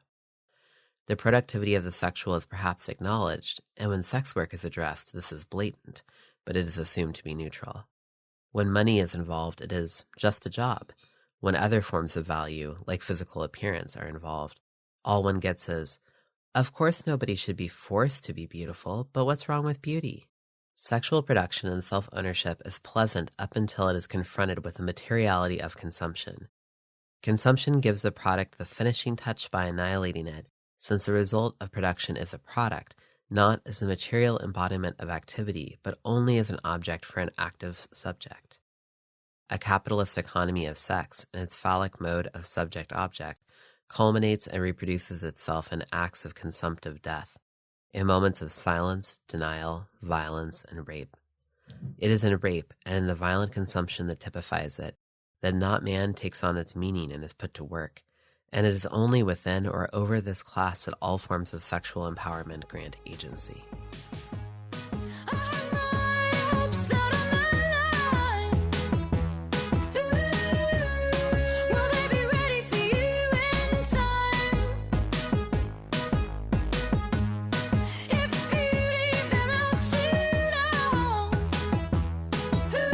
The productivity of the sexual is perhaps acknowledged, and when sex work is addressed, this is blatant, but it is assumed to be neutral. When money is involved, it is just a job. When other forms of value, like physical appearance, are involved, all one gets is, of course nobody should be forced to be beautiful, but what's wrong with beauty? Sexual production and self-ownership is pleasant up until it is confronted with the materiality of consumption. Consumption gives the product the finishing touch by annihilating it, since the result of production is a product, not as the material embodiment of activity, but only as an object for an active subject. A capitalist economy of sex, in its phallic mode of subject-object, culminates and reproduces itself in acts of consumptive death, in moments of silence, denial, violence, and rape. It is in rape, and in the violent consumption that typifies it, that not man takes on its meaning and is put to work, and it is only within or over this class that all forms of sexual empowerment grant agency. I have my hopes out on the line. Ooh, will they be ready for you in time? If you leave them out too long, ooh,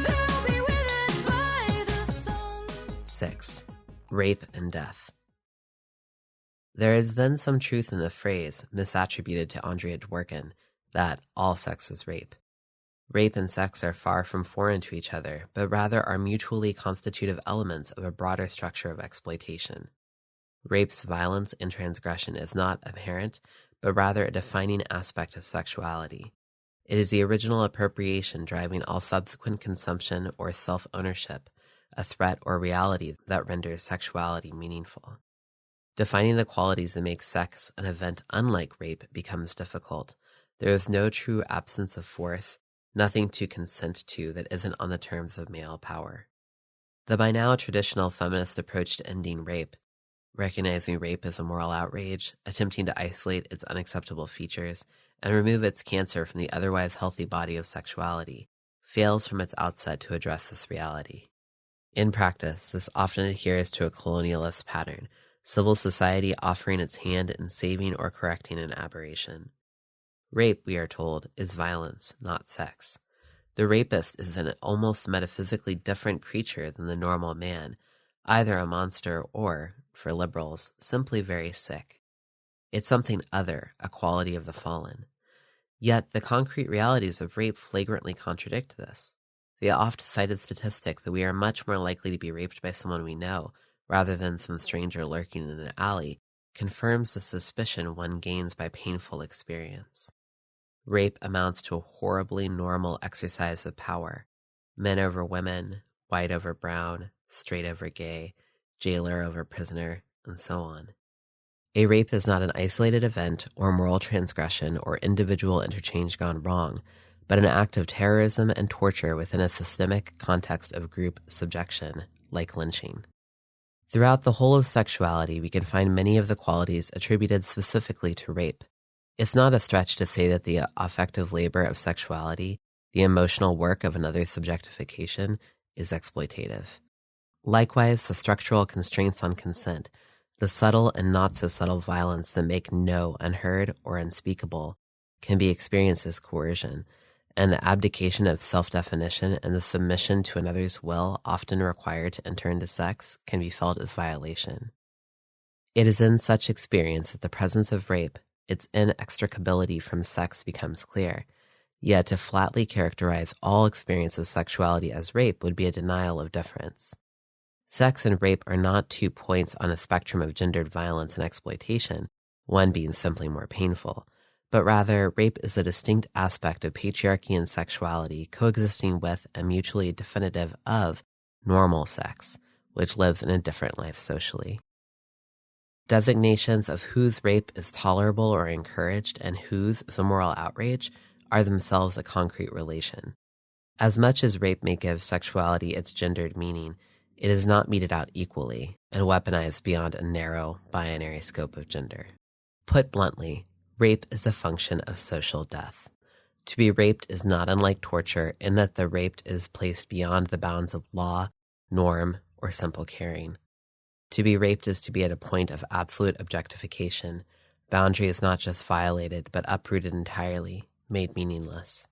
they'll be withered by the sun. 6. Rape and death. There is then some truth in the phrase, misattributed to Andrea Dworkin, that all sex is rape. Rape and sex are far from foreign to each other, but rather are mutually constitutive elements of a broader structure of exploitation. Rape's violence and transgression is not apparent, but rather a defining aspect of sexuality. It is the original appropriation driving all subsequent consumption or self-ownership, a threat or reality that renders sexuality meaningful. Defining the qualities that make sex an event unlike rape becomes difficult. There is no true absence of force, nothing to consent to that isn't on the terms of male power. The by now traditional feminist approach to ending rape, recognizing rape as a moral outrage, attempting to isolate its unacceptable features, and remove its cancer from the otherwise healthy body of sexuality, fails from its outset to address this reality. In practice, this often adheres to a colonialist pattern, civil society offering its hand in saving or correcting an aberration. Rape, we are told, is violence, not sex. The rapist is an almost metaphysically different creature than the normal man, either a monster or, for liberals, simply very sick. It's something other, a quality of the fallen. Yet the concrete realities of rape flagrantly contradict this. The oft-cited statistic that we are much more likely to be raped by someone we know rather than some stranger lurking in an alley confirms the suspicion one gains by painful experience. Rape amounts to a horribly normal exercise of power. Men over women, white over brown, straight over gay, jailer over prisoner, and so on. A rape is not an isolated event or moral transgression or individual interchange gone wrong, but an act of terrorism and torture within a systemic context of group subjection, like lynching. Throughout the whole of sexuality, we can find many of the qualities attributed specifically to rape. It's not a stretch to say that the affective labor of sexuality, the emotional work of another's subjectification, is exploitative. Likewise, the structural constraints on consent, the subtle and not so subtle violence that make no unheard or unspeakable, can be experienced as coercion, and the abdication of self-definition and the submission to another's will often required to enter into sex can be felt as violation. It is in such experience that the presence of rape, its inextricability from sex becomes clear, yet to flatly characterize all experience of sexuality as rape would be a denial of difference. Sex and rape are not 2 points on a spectrum of gendered violence and exploitation, one being simply more painful, but rather rape is a distinct aspect of patriarchy and sexuality coexisting with and mutually definitive of normal sex, which lives in a different life socially. Designations of whose rape is tolerable or encouraged and whose is a moral outrage are themselves a concrete relation. As much as rape may give sexuality its gendered meaning, it is not meted out equally and weaponized beyond a narrow, binary scope of gender. Put bluntly, rape is a function of social death. To be raped is not unlike torture in that the raped is placed beyond the bounds of law, norm, or simple caring. To be raped is to be at a point of absolute objectification. Boundary is not just violated, but uprooted entirely, made meaningless.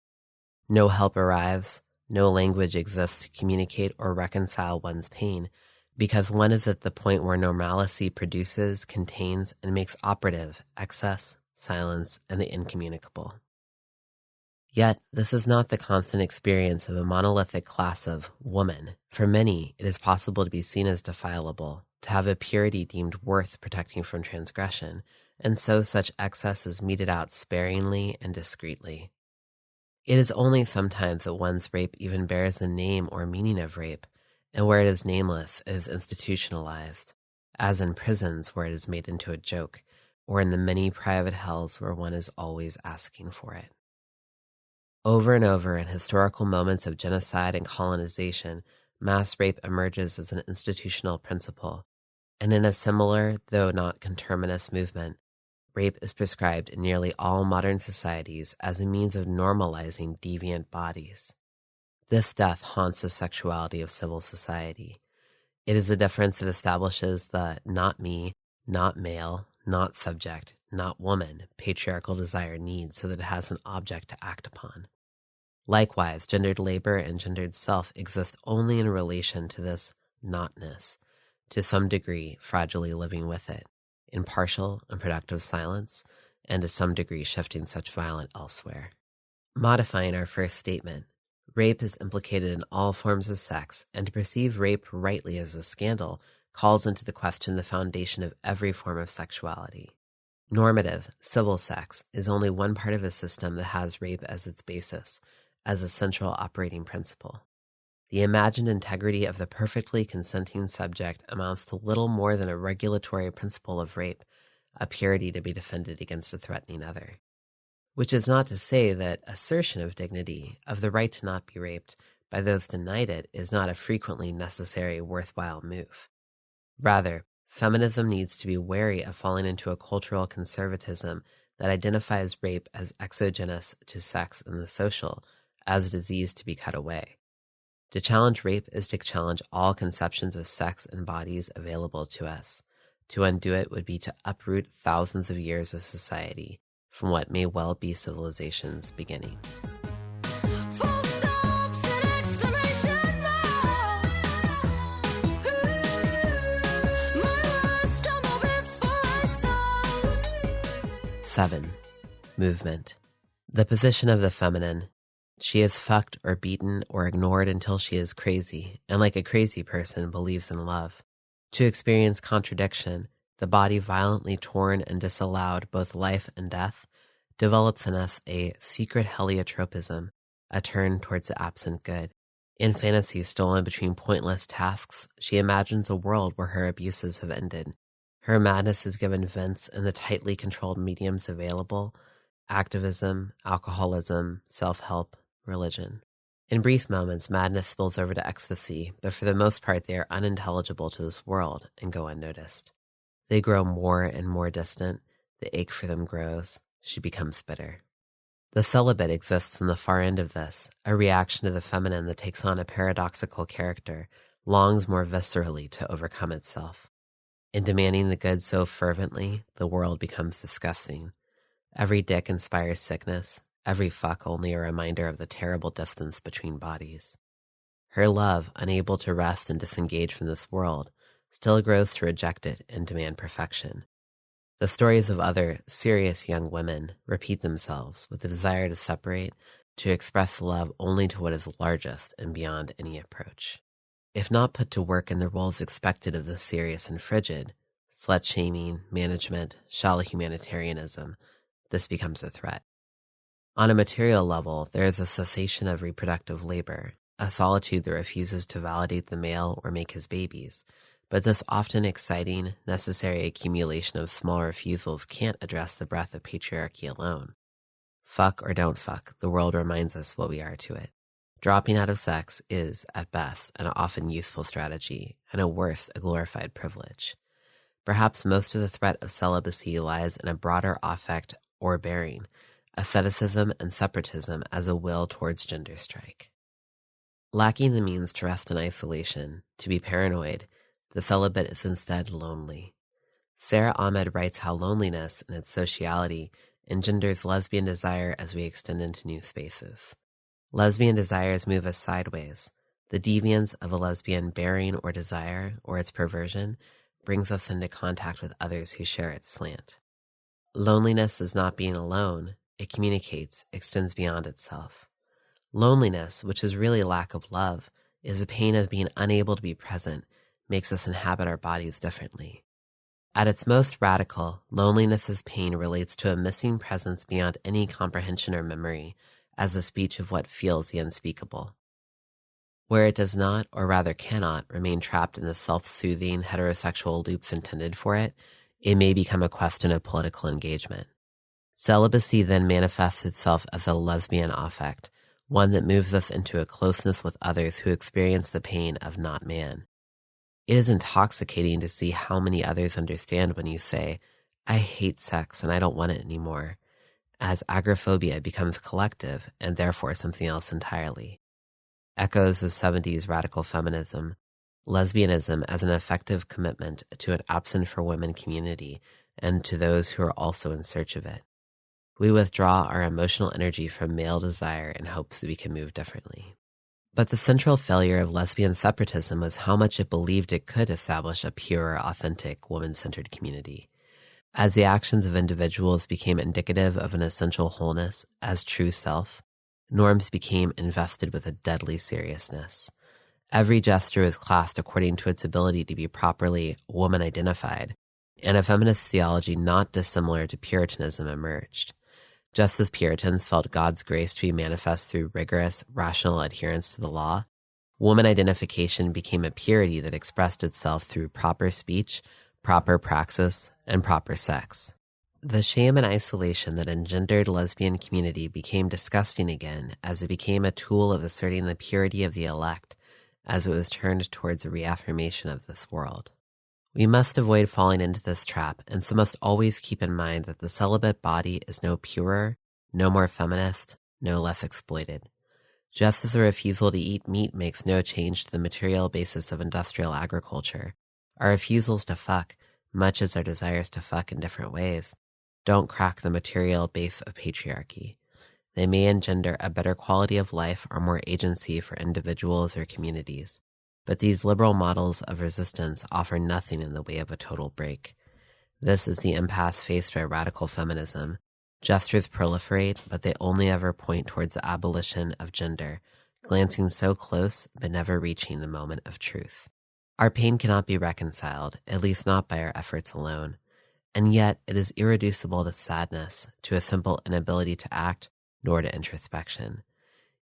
No help arrives, no language exists to communicate or reconcile one's pain, because one is at the point where normalcy produces, contains, and makes operative excess, silence, and the incommunicable. Yet, this is not the constant experience of a monolithic class of woman. For many, it is possible to be seen as defileable, to have a purity deemed worth protecting from transgression, and so such excess is meted out sparingly and discreetly. It is only sometimes that one's rape even bears the name or meaning of rape, and where it is nameless, it is institutionalized, as in prisons where it is made into a joke, or in the many private hells where one is always asking for it. Over and over in historical moments of genocide and colonization, mass rape emerges as an institutional principle, and in a similar, though not conterminous movement, rape is prescribed in nearly all modern societies as a means of normalizing deviant bodies. This death haunts the sexuality of civil society. It is a difference that establishes the not me, not male, not subject, not woman patriarchal desire needs so that it has an object to act upon. Likewise, gendered labor and gendered self exist only in relation to this notness, to some degree fragilely living with it, in partial and productive silence, and to some degree shifting such violence elsewhere. Modifying our first statement, rape is implicated in all forms of sex, and to perceive rape rightly as a scandal calls into the question the foundation of every form of sexuality. Normative, civil sex is only one part of a system that has rape as its basis, as a central operating principle. The imagined integrity of the perfectly consenting subject amounts to little more than a regulatory principle of rape, a purity to be defended against a threatening other. Which is not to say that assertion of dignity, of the right to not be raped, by those denied it is not a frequently necessary, worthwhile move. Rather, feminism needs to be wary of falling into a cultural conservatism that identifies rape as exogenous to sex and the social, as a disease to be cut away. To challenge rape is to challenge all conceptions of sex and bodies available to us. To undo it would be to uproot thousands of years of society from what may well be civilization's beginning. Full stops and exclamation marks. My words stumble before I start. 7. Movement. The position of the feminine. She is fucked or beaten or ignored until she is crazy, and like a crazy person believes in love. To experience contradiction, the body violently torn and disallowed both life and death, develops in us a secret heliotropism, a turn towards the absent good. In fantasy stolen between pointless tasks, she imagines a world where her abuses have ended. Her madness is given vents in the tightly controlled mediums available: activism, alcoholism, self-help, religion. In brief moments, madness spills over to ecstasy, but for the most part they are unintelligible to this world and go unnoticed. They grow more and more distant. The ache for them grows. She becomes bitter. The celibate exists in the far end of this, a reaction to the feminine that takes on a paradoxical character, longs more viscerally to overcome itself. In demanding the good so fervently, the world becomes disgusting. Every dick inspires sickness, every fuck only a reminder of the terrible distance between bodies. Her love, unable to rest and disengage from this world, still grows to reject it and demand perfection. The stories of other serious young women repeat themselves with the desire to separate, to express love only to what is largest and beyond any approach. If not put to work in the roles expected of the serious and frigid, slut-shaming, management, shallow humanitarianism, this becomes a threat. On a material level, there is a cessation of reproductive labor, a solitude that refuses to validate the male or make his babies, but this often exciting, necessary accumulation of small refusals can't address the breath of patriarchy alone. Fuck or don't fuck, the world reminds us what we are to it. Dropping out of sex is, at best, an often useful strategy, and at worst, a glorified privilege. Perhaps most of the threat of celibacy lies in a broader affect or bearing, asceticism and separatism as a will towards gender strike. Lacking the means to rest in isolation, to be paranoid, the celibate is instead lonely. Sarah Ahmed writes how loneliness and its sociality engenders lesbian desire as we extend into new spaces. Lesbian desires move us sideways. The deviance of a lesbian bearing or desire, or its perversion, brings us into contact with others who share its slant. Loneliness is not being alone. It communicates, extends beyond itself. Loneliness, which is really lack of love, is the pain of being unable to be present, makes us inhabit our bodies differently. At its most radical, loneliness as pain relates to a missing presence beyond any comprehension or memory, as a speech of what feels the unspeakable. Where it does not, or rather cannot, remain trapped in the self-soothing heterosexual loops intended for it, it may become a question of political engagement. Celibacy then manifests itself as a lesbian affect, one that moves us into a closeness with others who experience the pain of not man. It is intoxicating to see how many others understand when you say, I hate sex and I don't want it anymore, as agoraphobia becomes collective and therefore something else entirely. Echoes of 70s radical feminism, lesbianism as an effective commitment to an absent for women community and to those who are also in search of it. We withdraw our emotional energy from male desire in hopes that we can move differently. But the central failure of lesbian separatism was how much it believed it could establish a pure, authentic, woman-centered community. As the actions of individuals became indicative of an essential wholeness as true self, norms became invested with a deadly seriousness. Every gesture is classed according to its ability to be properly woman-identified, and a feminist theology not dissimilar to Puritanism emerged. Just as Puritans felt God's grace to be manifest through rigorous, rational adherence to the law, woman identification became a purity that expressed itself through proper speech, proper praxis, and proper sex. The shame and isolation that engendered lesbian community became disgusting again as it became a tool of asserting the purity of the elect as it was turned towards a reaffirmation of this world. We must avoid falling into this trap, and so must always keep in mind that the celibate body is no purer, no more feminist, no less exploited. Just as the refusal to eat meat makes no change to the material basis of industrial agriculture, our refusals to fuck, much as our desires to fuck in different ways, don't crack the material base of patriarchy. They may engender a better quality of life or more agency for individuals or communities, but these liberal models of resistance offer nothing in the way of a total break. This is the impasse faced by radical feminism. Gestures proliferate, but they only ever point towards the abolition of gender, glancing so close but never reaching the moment of truth. Our pain cannot be reconciled, at least not by our efforts alone, and yet it is irreducible to sadness, to a simple inability to act, nor to introspection.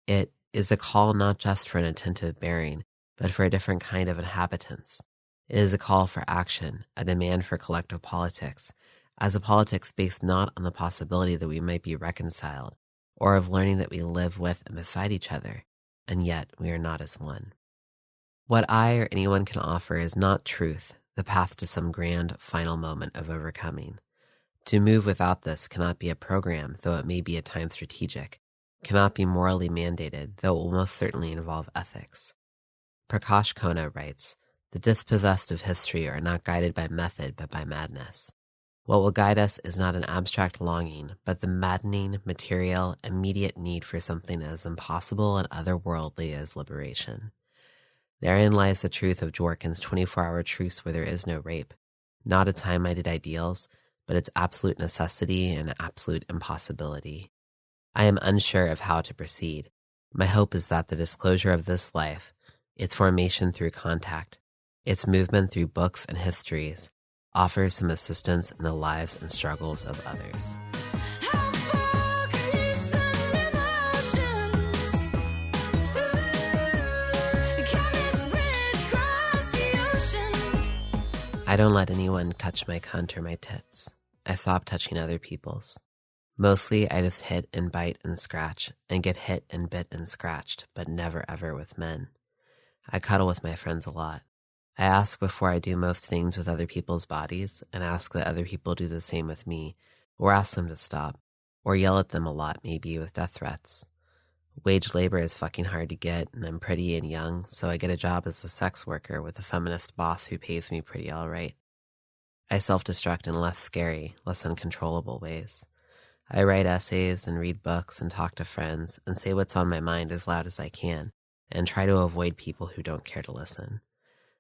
It is a call not just for an attentive bearing, but for a different kind of inhabitants. It is a call for action, a demand for collective politics, as a politics based not on the possibility that we might be reconciled, or of learning that we live with and beside each other, and yet we are not as one. What I or anyone can offer is not truth, the path to some grand final moment of overcoming. To move without this cannot be a program, though it may be at times strategic, cannot be morally mandated, though it will most certainly involve ethics. Prakash Kona writes, the dispossessed of history are not guided by method but by madness. What will guide us is not an abstract longing, but the maddening, material, immediate need for something as impossible and otherworldly as liberation. Therein lies the truth of Dworkin's 24-hour truce where there is no rape, not its high-minded ideals, but its absolute necessity and absolute impossibility. I am unsure of how to proceed. My hope is that the disclosure of this life, its formation through contact, its movement through books and histories, offers some assistance in the lives and struggles of others. How far can you send emotions? Can this bridge cross the ocean? I don't let anyone touch my cunt or my tits. I stop touching other people's. Mostly I just hit and bite and scratch and get hit and bit and scratched, but never ever with men. I cuddle with my friends a lot. I ask before I do most things with other people's bodies and ask that other people do the same with me, or ask them to stop, or yell at them a lot maybe with death threats. Wage labor is fucking hard to get, and I'm pretty and young, so I get a job as a sex worker with a feminist boss who pays me pretty alright. I self-destruct in less scary, less uncontrollable ways. I write essays and read books and talk to friends and say what's on my mind as loud as I can, and try to avoid people who don't care to listen.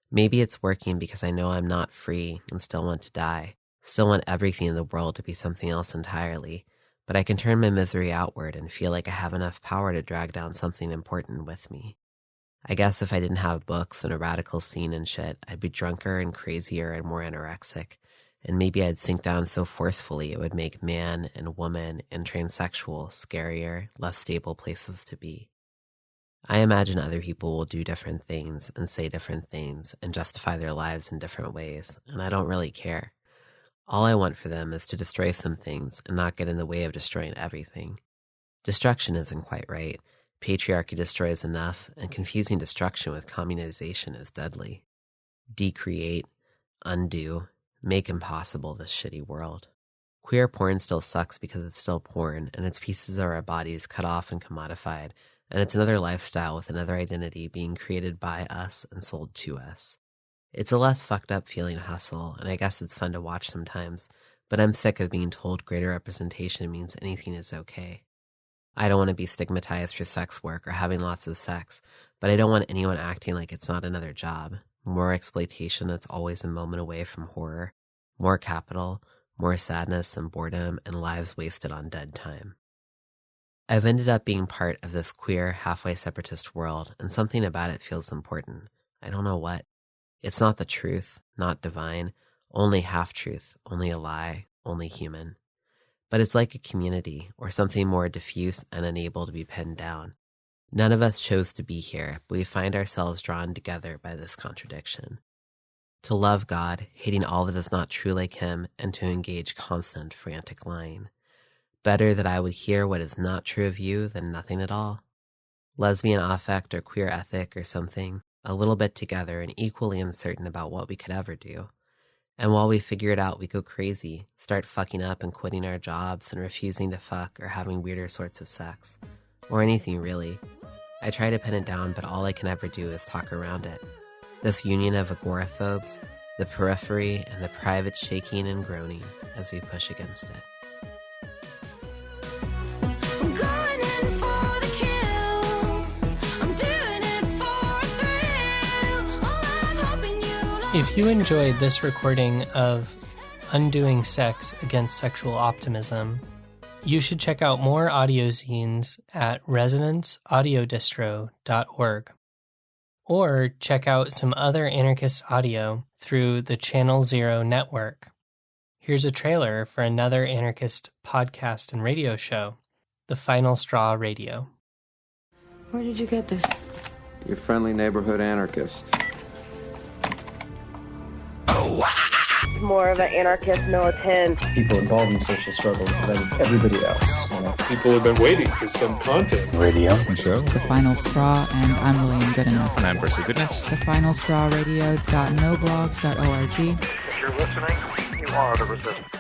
Maybe it's working because I know I'm not free and still want to die, still want everything in the world to be something else entirely, but I can turn my misery outward and feel like I have enough power to drag down something important with me. I guess if I didn't have books and a radical scene and shit, I'd be drunker and crazier and more anorexic, and maybe I'd sink down so forcefully it would make man and woman and transsexual scarier, less stable places to be. I imagine other people will do different things and say different things and justify their lives in different ways, and I don't really care. All I want for them is to destroy some things and not get in the way of destroying everything. Destruction isn't quite right. Patriarchy destroys enough, and confusing destruction with communization is deadly. Decreate, undo, make impossible this shitty world. Queer porn still sucks because it's still porn, and it's pieces of our bodies cut off and commodified, and it's another lifestyle with another identity being created by us and sold to us. It's a less fucked up feeling hustle, and I guess it's fun to watch sometimes, but I'm sick of being told greater representation means anything is okay. I don't want to be stigmatized for sex work or having lots of sex, but I don't want anyone acting like it's not another job. More exploitation that's always a moment away from horror. More capital, more sadness and boredom, and lives wasted on dead time. I've ended up being part of this queer, halfway separatist world, and something about it feels important. I don't know what. It's not the truth, not divine, only half-truth, only a lie, only human. But it's like a community, or something more diffuse and unable to be pinned down. None of us chose to be here, but we find ourselves drawn together by this contradiction. To love God, hating all that is not true like him, and to engage constant, frantic lying. Better that I would hear what is not true of you than nothing at all. Lesbian affect or queer ethic or something, a little bit together and equally uncertain about what we could ever do. And while we figure it out, we go crazy, start fucking up and quitting our jobs and refusing to fuck or having weirder sorts of sex. Or anything, really. I try to pin it down, but all I can ever do is talk around it. This union of agoraphobes, the periphery, and the private shaking and groaning as we push against it. I'm going in for the kill. I'm doing it for a thrill. All I'm hoping you know. If you enjoyed this recording of Undoing Sex Against Sexual Optimism, you should check out more AudioZines at resonanceaudiodistro.org. Or check out some other anarchist audio through the Channel Zero network. Here's a trailer for another anarchist podcast and radio show, The Final Straw Radio. Where did you get this? Your friendly neighborhood anarchist. More of an anarchist militant. People involved in social struggles than everybody else. People have been waiting for some content. Radio and show. The Final Straw and I'm William Goodenough. And I'm Percy Goodness. TheFinalStrawRadio.noblogs.org. If you're listening, you are the resistance.